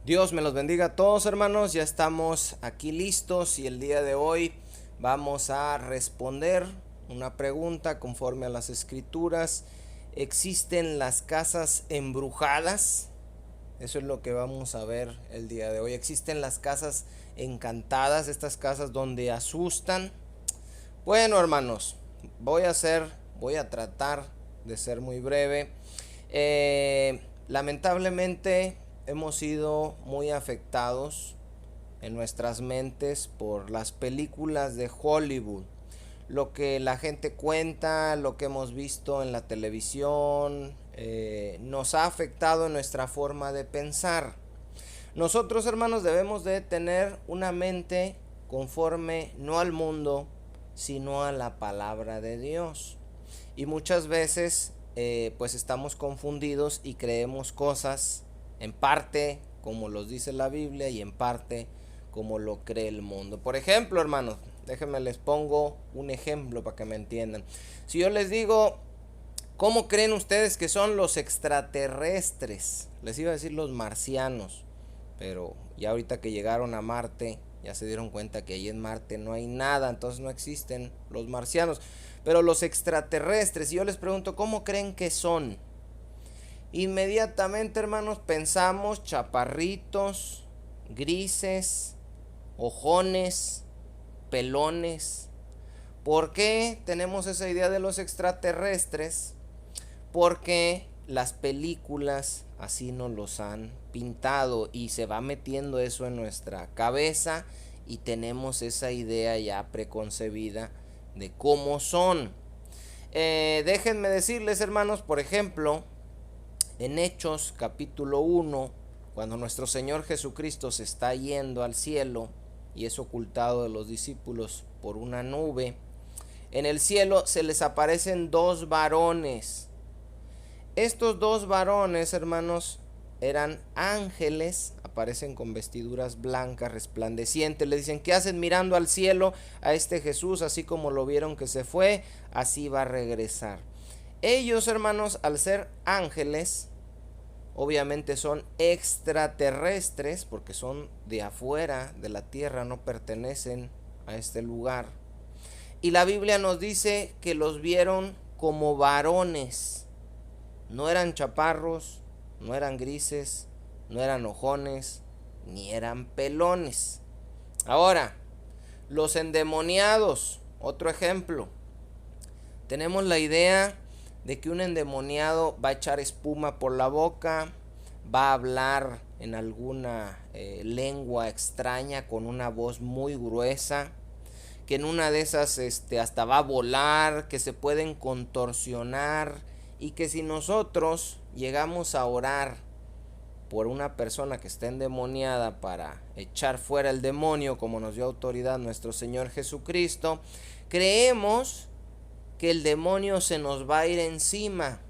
Dios me los bendiga a todos, hermanos. Ya estamos aquí listos y el día de hoy vamos a responder una pregunta conforme a las escrituras. ¿Existen las casas embrujadas? Eso es lo que vamos a ver el día de hoy. ¿Existen las casas encantadas, estas casas donde asustan? Bueno, hermanos, voy a tratar de ser muy breve. Lamentablemente hemos sido muy afectados en nuestras mentes por las películas de Hollywood. Lo que la gente cuenta, lo que hemos visto en la televisión, nos ha afectado en nuestra forma de pensar. Nosotros, hermanos, debemos de tener una mente conforme no al mundo, sino a la palabra de Dios. Y muchas veces pues estamos confundidos y creemos cosas en parte como los dice la Biblia y en parte como lo cree el mundo. Por ejemplo, hermanos, déjenme les pongo un ejemplo para que me entiendan. Si yo les digo, ¿cómo creen ustedes que son los extraterrestres? Les iba a decir los marcianos, pero ya ahorita que llegaron a Marte, ya se dieron cuenta que ahí en Marte no hay nada, entonces no existen los marcianos. Pero los extraterrestres, si yo les pregunto, ¿cómo creen que son? Inmediatamente, hermanos, pensamos chaparritos, grises, ojones, pelones. ¿Por qué tenemos esa idea de los extraterrestres? Porque las películas así nos los han pintado y se va metiendo eso en nuestra cabeza y tenemos esa idea ya preconcebida de cómo son. Déjenme decirles, hermanos, por ejemplo, en Hechos capítulo 1, cuando nuestro Señor Jesucristo se está yendo al cielo y es ocultado de los discípulos por una nube, en el cielo se les aparecen dos varones. Estos dos varones, hermanos, eran ángeles, aparecen con vestiduras blancas, resplandecientes. Le dicen, ¿qué hacen mirando al cielo a este Jesús? Así como lo vieron que se fue, así va a regresar. Ellos, hermanos, al ser ángeles, obviamente son extraterrestres, porque son de afuera de la tierra, no pertenecen a este lugar. Y la Biblia nos dice que los vieron como varones. No eran chaparros, no eran grises, no eran ojones, ni eran pelones. Ahora, los endemoniados, otro ejemplo. Tenemos la idea de que un endemoniado va a echar espuma por la boca, va a hablar en alguna lengua extraña con una voz muy gruesa, que en una de esas hasta va a volar, que se pueden contorsionar y que si nosotros llegamos a orar por una persona que está endemoniada para echar fuera el demonio, como nos dio autoridad nuestro Señor Jesucristo, creemos que el demonio se nos va a ir encima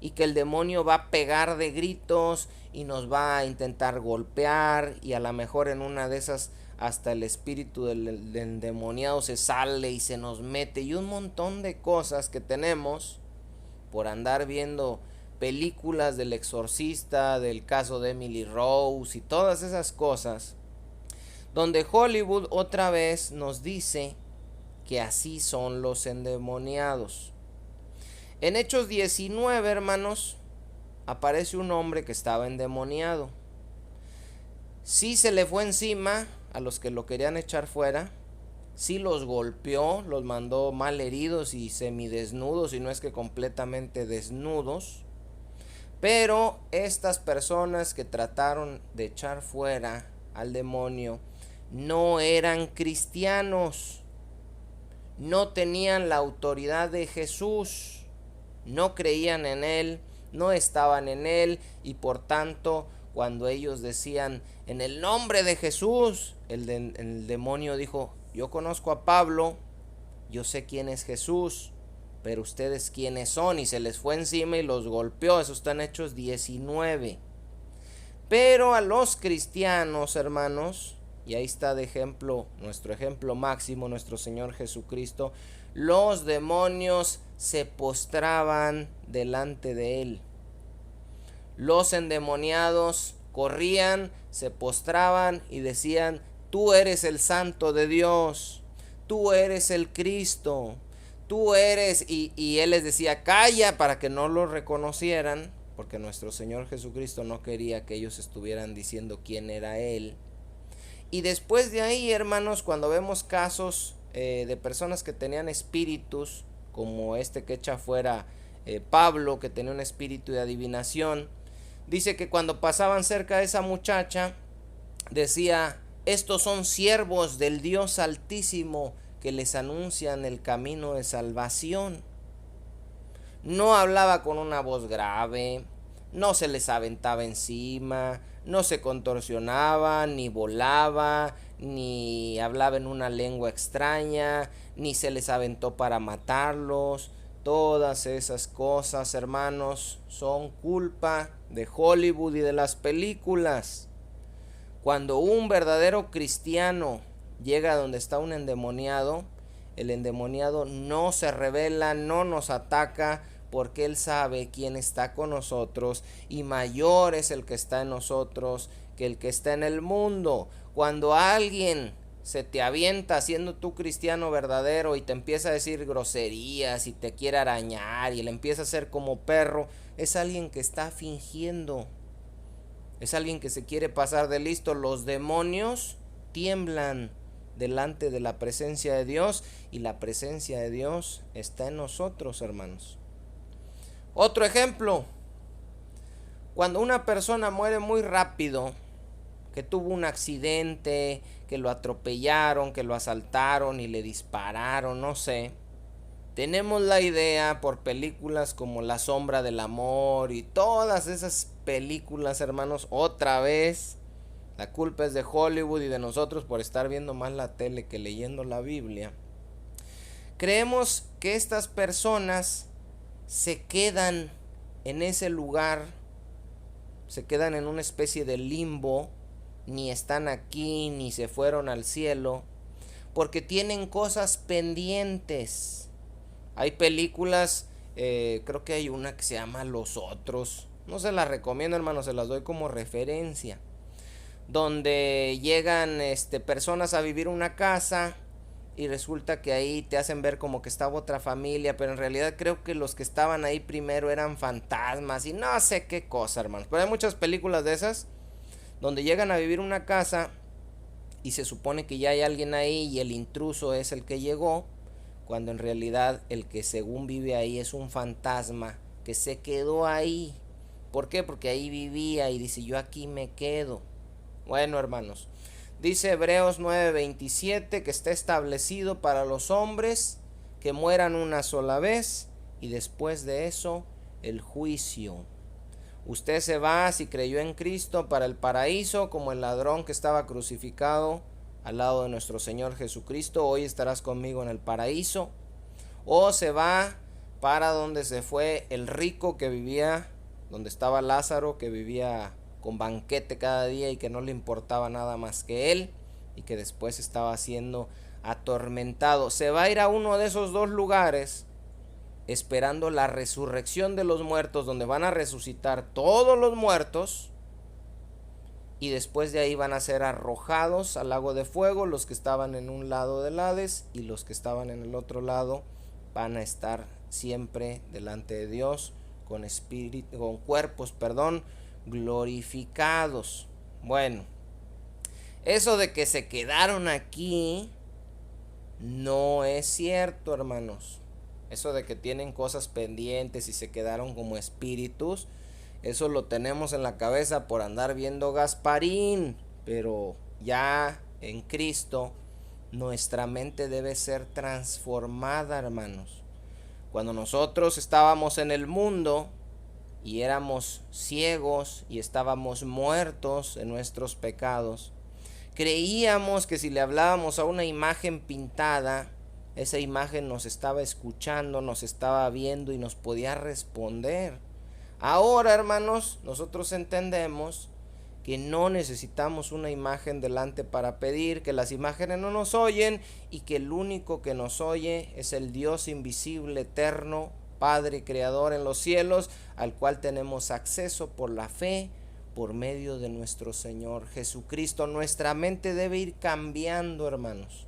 y que el demonio va a pegar de gritos y nos va a intentar golpear y a lo mejor en una de esas hasta el espíritu del endemoniado se sale y se nos mete y un montón de cosas que tenemos por andar viendo películas del exorcista, del caso de Emily Rose y todas esas cosas, donde Hollywood otra vez nos dice que así son los endemoniados. En Hechos 19, hermanos, aparece un hombre que estaba endemoniado. Sí se le fue encima a los que lo querían echar fuera, sí los golpeó, los mandó mal heridos y semidesnudos, y no es que completamente desnudos. Pero estas personas que trataron de echar fuera al demonio no eran cristianos, no tenían la autoridad de Jesús, no creían en Él, no estaban en Él y por tanto cuando ellos decían en el nombre de Jesús, el demonio dijo, yo conozco a Pablo, yo sé quién es Jesús, pero ustedes quiénes son, y se les fue encima y los golpeó. Eso está en Hechos 19. Pero a los cristianos, hermanos, y ahí está de ejemplo, nuestro ejemplo máximo, nuestro Señor Jesucristo, los demonios se postraban delante de Él. Los endemoniados corrían, se postraban y decían: tú eres el Santo de Dios, tú eres el Cristo, tú eres, y él les decía: calla, para que no lo reconocieran, porque nuestro Señor Jesucristo no quería que ellos estuvieran diciendo quién era Él. Y después de ahí, hermanos, cuando vemos casos de personas que tenían espíritus, como este que echa fuera Pablo, que tenía un espíritu de adivinación, dice que cuando pasaban cerca de esa muchacha, decía: estos son siervos del Dios Altísimo, que les anuncian el camino de salvación. No hablaba con una voz grave, no se les aventaba encima, no se contorsionaba, ni volaba, ni hablaba en una lengua extraña, ni se les aventó para matarlos. Todas esas cosas, hermanos, son culpa de Hollywood y de las películas. Cuando un verdadero cristiano llega a donde está un endemoniado, el endemoniado no se revela, no nos ataca, porque él sabe quién está con nosotros, y mayor es el que está en nosotros que el que está en el mundo. Cuando alguien se te avienta siendo tú cristiano verdadero y te empieza a decir groserías y te quiere arañar y le empieza a hacer como perro, es alguien que está fingiendo, es alguien que se quiere pasar de listo. Los demonios tiemblan delante de la presencia de Dios, y la presencia de Dios está en nosotros, hermanos. Otro ejemplo: cuando una persona muere muy rápido, que tuvo un accidente, que lo atropellaron, que lo asaltaron y le dispararon, no sé, tenemos la idea por películas como La Sombra del Amor y todas esas películas, hermanos. Otra vez, la culpa es de Hollywood y de nosotros por estar viendo más la tele que leyendo la Biblia. Creemos que estas personas se quedan en ese lugar, se quedan en una especie de limbo, ni están aquí, ni se fueron al cielo, porque tienen cosas pendientes. Hay películas, creo que hay una que se llama Los Otros, no se las recomiendo, hermanos, se las doy como referencia, donde llegan personas a vivir una casa y resulta que ahí te hacen ver como que estaba otra familia, pero en realidad creo que los que estaban ahí primero eran fantasmas y no sé qué cosa, hermanos. Pero hay muchas películas de esas donde llegan a vivir una casa y se supone que ya hay alguien ahí y el intruso es el que llegó, cuando en realidad el que según vive ahí es un fantasma que se quedó ahí. ¿Por qué? Porque ahí vivía y dice: yo aquí me quedo. Bueno, hermanos, dice Hebreos 9:27 que está establecido para los hombres que mueran una sola vez, y después de eso el juicio. Usted se va, si creyó en Cristo, para el paraíso, como el ladrón que estaba crucificado al lado de nuestro Señor Jesucristo. Hoy estarás conmigo en el paraíso. O se va para donde se fue el rico que vivía, donde estaba Lázaro, que vivía con banquete cada día y que no le importaba nada más que él, y que después estaba siendo atormentado. Se va a ir a uno de esos dos lugares esperando la resurrección de los muertos, donde van a resucitar todos los muertos, y después de ahí van a ser arrojados al lago de fuego los que estaban en un lado del Hades, y los que estaban en el otro lado van a estar siempre delante de Dios con cuerpos, glorificados. Bueno, eso de que se quedaron aquí no es cierto, hermanos. Eso de que tienen cosas pendientes y se quedaron como espíritus, eso lo tenemos en la cabeza por andar viendo Gasparín. Pero ya en Cristo nuestra mente debe ser transformada, hermanos. Cuando nosotros estábamos en el mundo y éramos ciegos y estábamos muertos en nuestros pecados, creíamos que si le hablábamos a una imagen pintada, esa imagen nos estaba escuchando, nos estaba viendo y nos podía responder. Ahora, hermanos, nosotros entendemos que no necesitamos una imagen delante para pedir, que las imágenes no nos oyen y que el único que nos oye es el Dios invisible, eterno, Padre y Creador en los cielos, al cual tenemos acceso por la fe, por medio de nuestro Señor Jesucristo. Nuestra mente debe ir cambiando, hermanos.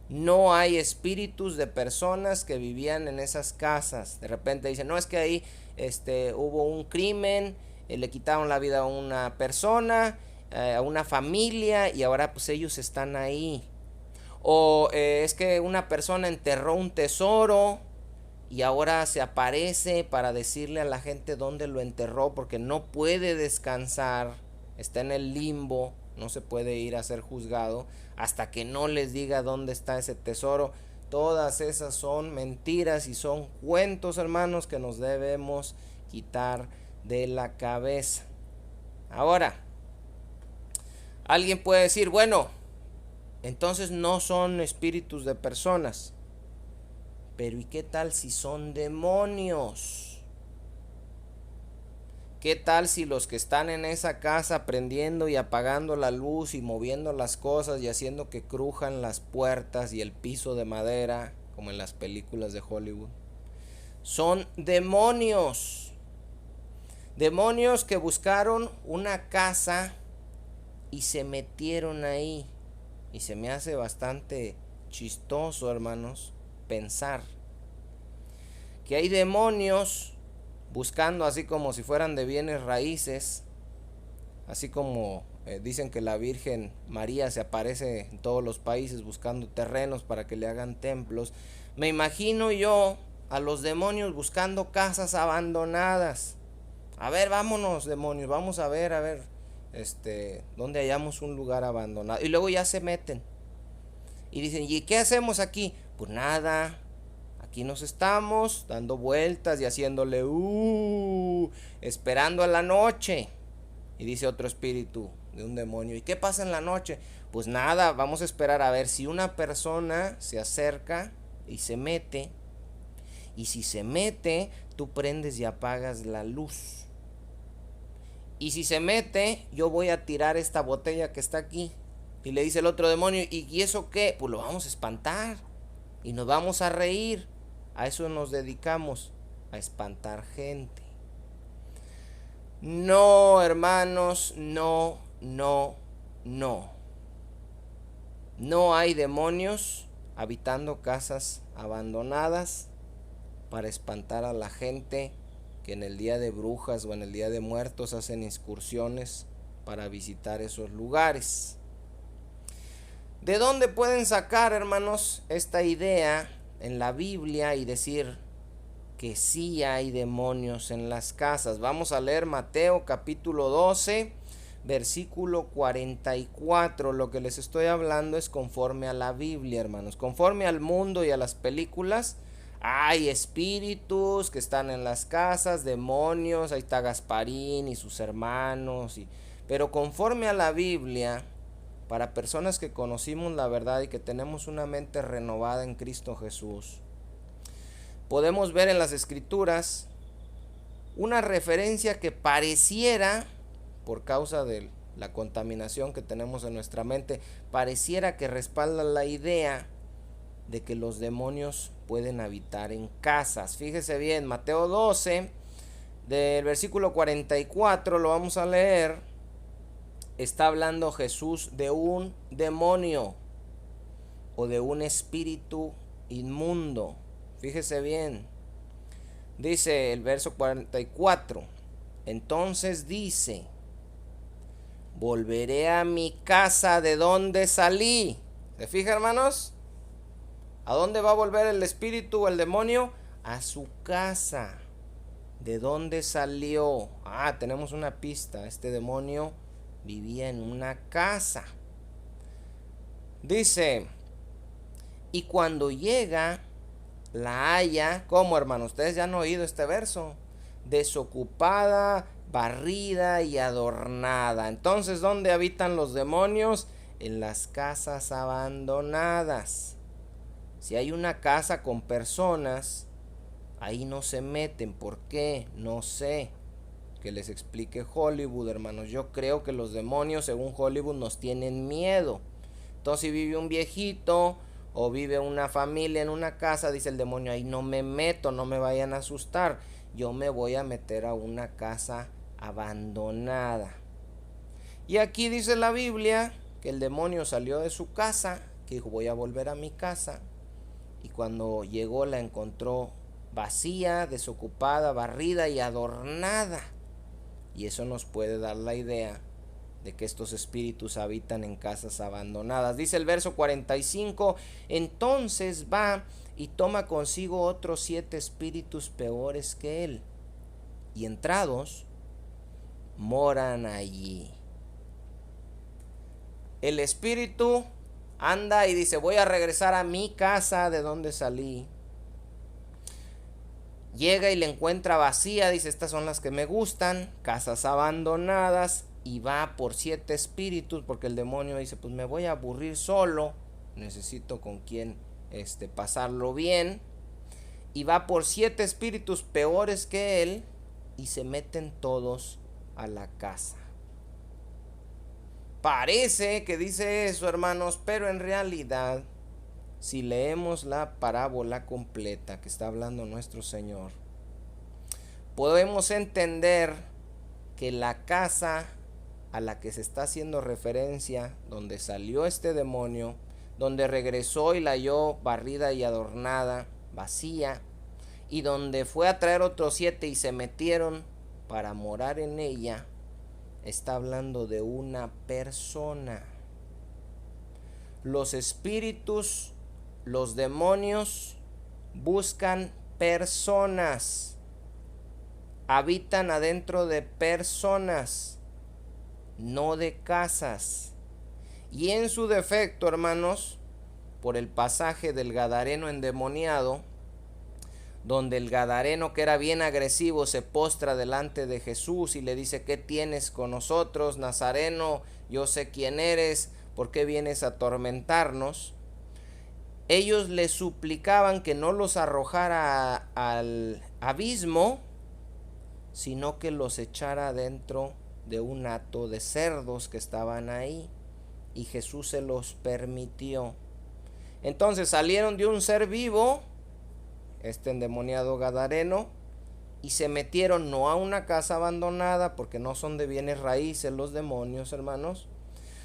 No hay espíritus de personas que vivían en esas casas. De repente dicen, no, es que ahí hubo un crimen, le quitaron la vida a una persona, a una familia, y ahora pues ellos están ahí. O es que una persona enterró un tesoro y ahora se aparece para decirle a la gente dónde lo enterró, porque no puede descansar, está en el limbo, no se puede ir a ser juzgado hasta que no les diga dónde está ese tesoro. Todas esas son mentiras y son cuentos, hermanos, que nos debemos quitar de la cabeza. Ahora, alguien puede decir, bueno, entonces no son espíritus de personas. Pero ¿y qué tal si son demonios? ¿Qué tal si los que están en esa casa prendiendo y apagando la luz y moviendo las cosas y haciendo que crujan las puertas y el piso de madera, como en las películas de Hollywood, son demonios? Demonios que buscaron una casa y se metieron ahí. Y se me hace bastante chistoso, hermanos, pensar que hay demonios buscando, así como si fueran de bienes raíces, así como dicen que la Virgen María se aparece en todos los países buscando terrenos para que le hagan templos. Me imagino yo a los demonios buscando casas abandonadas. A ver, vámonos, demonios, vamos a ver, donde hallamos un lugar abandonado. Y luego ya se meten y dicen, ¿y qué hacemos aquí? Pues nada, aquí nos estamos dando vueltas y haciéndole esperando a la noche. Y dice otro espíritu de un demonio, ¿y qué pasa en la noche? Pues nada, vamos a esperar a ver si una persona se acerca y se mete. Y si se mete, tú prendes y apagas la luz. Y si se mete, yo voy a tirar esta botella que está aquí. Y le dice el otro demonio, ¿y eso qué? Pues lo vamos a espantar y nos vamos a reír. A eso nos dedicamos, a espantar gente. No, hermanos, no. No hay demonios habitando casas abandonadas para espantar a la gente que en el día de brujas o en el día de muertos hacen excursiones para visitar esos lugares. ¿De dónde pueden sacar, hermanos, esta idea en la Biblia y decir que sí hay demonios en las casas? Vamos a leer Mateo capítulo 12, versículo 44. Lo que les estoy hablando es conforme a la Biblia, hermanos. Conforme al mundo y a las películas, hay espíritus que están en las casas, demonios, ahí está Gasparín y sus hermanos. Pero conforme a la Biblia, para personas que conocimos la verdad y que tenemos una mente renovada en Cristo Jesús, podemos ver en las Escrituras una referencia que pareciera, por causa de la contaminación que tenemos en nuestra mente, pareciera que respalda la idea de que los demonios pueden habitar en casas. Fíjese bien, Mateo 12, del versículo 44, lo vamos a leer. Está hablando Jesús de un demonio o de un espíritu inmundo. Fíjese bien. Dice el verso 44. Entonces dice, volveré a mi casa de donde salí. ¿Se fija, hermanos? ¿A dónde va a volver el espíritu o el demonio? A su casa. ¿De dónde salió? Tenemos una pista. Este demonio vivía en una casa. Dice, y cuando llega, la halla, ¿cómo, hermanos? Ustedes ya han oído este verso. Desocupada, barrida y adornada. Entonces, ¿dónde habitan los demonios? En las casas abandonadas. Si hay una casa con personas, ahí no se meten. ¿Por qué? No sé. Que les explique Hollywood, hermanos. Yo creo que los demonios, según Hollywood, nos tienen miedo. Entonces, si vive un viejito o vive una familia en una casa, dice el demonio, ahí no me meto, no me vayan a asustar. Yo me voy a meter a una casa abandonada. Y aquí dice la Biblia que el demonio salió de su casa, que dijo voy a volver a mi casa, y cuando llegó la encontró vacía, desocupada, barrida y adornada. Y eso nos puede dar la idea de que estos espíritus habitan en casas abandonadas. Dice el verso 45, entonces va y toma consigo otros 7 espíritus peores que él, y entrados moran allí. El espíritu anda y dice voy a regresar a mi casa de donde salí. Llega y la encuentra vacía, dice estas son las que me gustan, casas abandonadas, y va por 7 espíritus porque el demonio dice pues me voy a aburrir solo, necesito con quien pasarlo bien, y va por 7 espíritus peores que él y se meten todos a la casa. Parece que dice eso, hermanos, pero en realidad si leemos la parábola completa que está hablando nuestro Señor, podemos entender que la casa a la que se está haciendo referencia, donde salió este demonio, donde regresó y la halló barrida y adornada, vacía, y donde fue a traer otros 7 y se metieron para morar en ella, está hablando de una persona. Los espíritus, los demonios buscan personas, habitan adentro de personas, no de casas. Y en su defecto, hermanos, por el pasaje del gadareno endemoniado, donde el gadareno, que era bien agresivo, se postra delante de Jesús y le dice: ¿qué tienes con nosotros, Nazareno? Yo sé quién eres, ¿por qué vienes a atormentarnos? Ellos le suplicaban que no los arrojara al abismo, sino que los echara dentro de un hato de cerdos que estaban ahí, y Jesús se los permitió. Entonces salieron de un ser vivo, este endemoniado gadareno, y se metieron no a una casa abandonada, porque no son de bienes raíces los demonios, hermanos.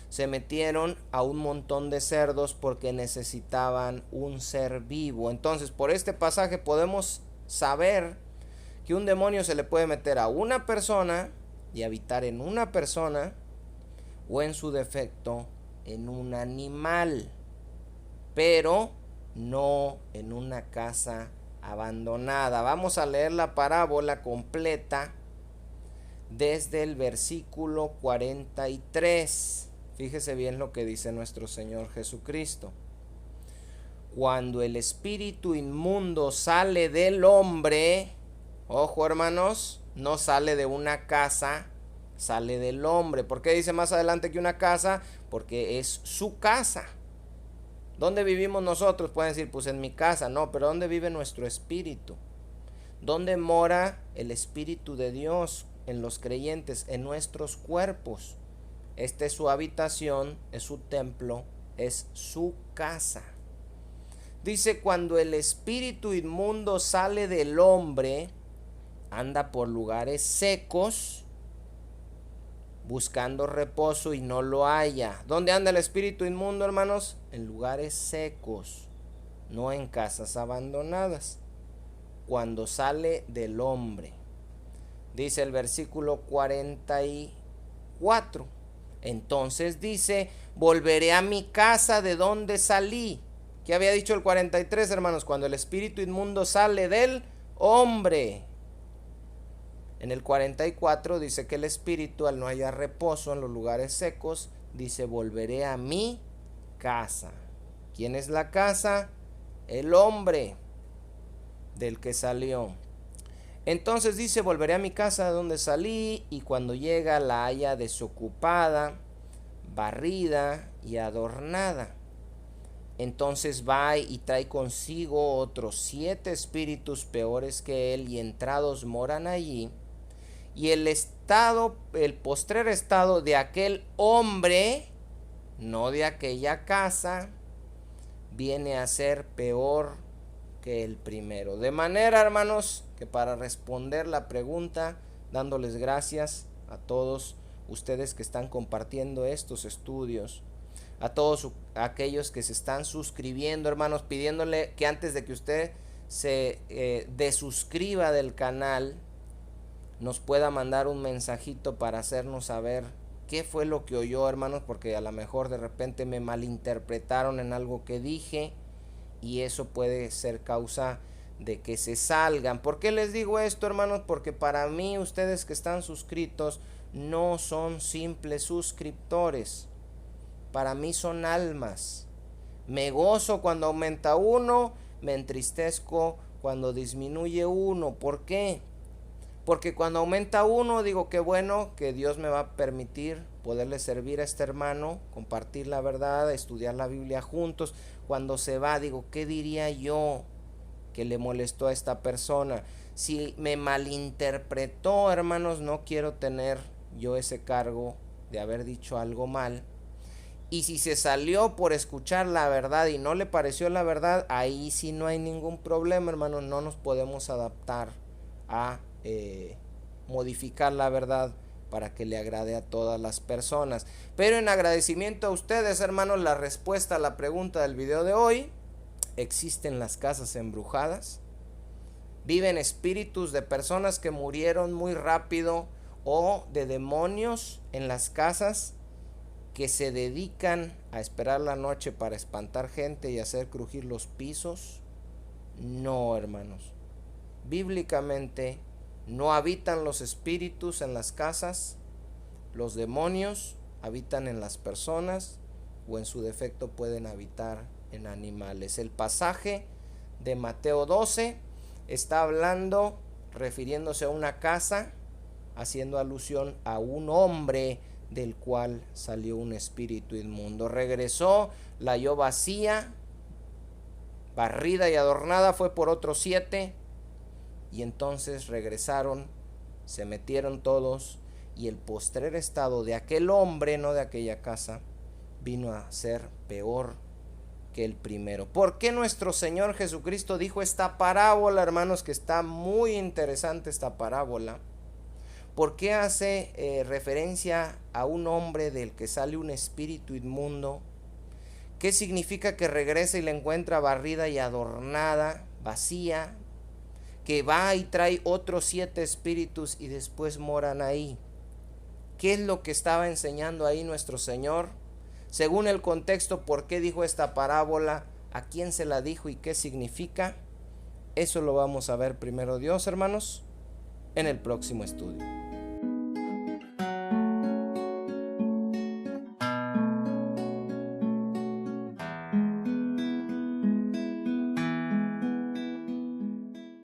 Se metieron a un montón de cerdos porque necesitaban un ser vivo. Entonces, por este pasaje podemos saber que un demonio se le puede meter a una persona y habitar en una persona, o en su defecto en un animal, pero no en una casa abandonada. Vamos a leer la parábola completa desde el versículo 43. Fíjese bien lo que dice nuestro Señor Jesucristo. Cuando el espíritu inmundo sale del hombre, ojo hermanos, no sale de una casa, sale del hombre. ¿Por qué dice más adelante que una casa? Porque es su casa. ¿Dónde vivimos nosotros? Pueden decir, pues en mi casa. No, pero ¿dónde vive nuestro espíritu? ¿Dónde mora el Espíritu de Dios en los creyentes? En nuestros cuerpos. Esta es su habitación, es su templo, es su casa. Dice, cuando el espíritu inmundo sale del hombre, anda por lugares secos, buscando reposo y no lo halla. ¿Dónde anda el espíritu inmundo, hermanos? En lugares secos, no en casas abandonadas. Cuando sale del hombre. Dice el versículo 44. Entonces dice, volveré a mi casa de donde salí. ¿Qué había dicho el 43, hermanos? Cuando el espíritu inmundo sale del hombre. En el 44 dice que el espíritu, al no hallar reposo en los lugares secos, dice, volveré a mi casa. ¿Quién es la casa? El hombre del que salió. Entonces dice, volveré a mi casa de donde salí, y cuando llega la halla desocupada, barrida y adornada. Entonces va y trae consigo otros 7 espíritus peores que él, y entrados moran allí. Y el postrer estado de aquel hombre, no de aquella casa, viene a ser peor que el primero. De manera, hermanos, que para responder la pregunta dándoles gracias a todos ustedes que están compartiendo estos estudios, a todos aquellos que se están suscribiendo, hermanos, pidiéndole que antes de que usted se desuscriba del canal, nos pueda mandar un mensajito para hacernos saber qué fue lo que oyó, hermanos, porque a lo mejor de repente me malinterpretaron en algo que dije y eso puede ser causa de que se salgan. ¿Por qué les digo esto, hermanos? Porque para mí ustedes que están suscritos no son simples suscriptores, para mí son almas. Me gozo cuando aumenta uno, me entristezco cuando disminuye uno. ¿Por qué? Porque cuando aumenta uno, digo que bueno, que Dios me va a permitir poderle servir a este hermano, compartir la verdad, estudiar la Biblia juntos. Cuando se va, digo, ¿qué diría yo que le molestó a esta persona? Si me malinterpretó, hermanos, no quiero tener yo ese cargo de haber dicho algo mal. Y si se salió por escuchar la verdad y no le pareció la verdad, ahí sí no hay ningún problema, hermanos. No nos podemos adaptar a modificar la verdad para que le agrade a todas las personas. Pero en agradecimiento a ustedes, hermanos, la respuesta a la pregunta del video de hoy: ¿existen las casas embrujadas? ¿Viven espíritus de personas que murieron muy rápido o de demonios en las casas que se dedican a esperar la noche para espantar gente y hacer crujir los pisos? No, hermanos. Bíblicamente no habitan los espíritus en las casas. Los demonios habitan en las personas o en su defecto pueden habitar en animales. El pasaje de Mateo 12 está hablando, refiriéndose a una casa, haciendo alusión a un hombre del cual salió un espíritu inmundo. Regresó, la halló vacía, barrida y adornada, fue por otros 7. Y entonces regresaron, se metieron todos, y el postrer estado de aquel hombre, no de aquella casa, vino a ser peor que el primero. ¿Por qué nuestro Señor Jesucristo dijo esta parábola, hermanos? Que está muy interesante esta parábola. ¿Por qué hace referencia a un hombre del que sale un espíritu inmundo? ¿Qué significa que regresa y la encuentra barrida y adornada, vacía? Que va y trae otros 7 espíritus y después moran ahí. ¿Qué es lo que estaba enseñando ahí nuestro Señor? Según el contexto, ¿por qué dijo esta parábola? ¿A quién se la dijo y qué significa? Eso lo vamos a ver primero Dios, hermanos, en el próximo estudio.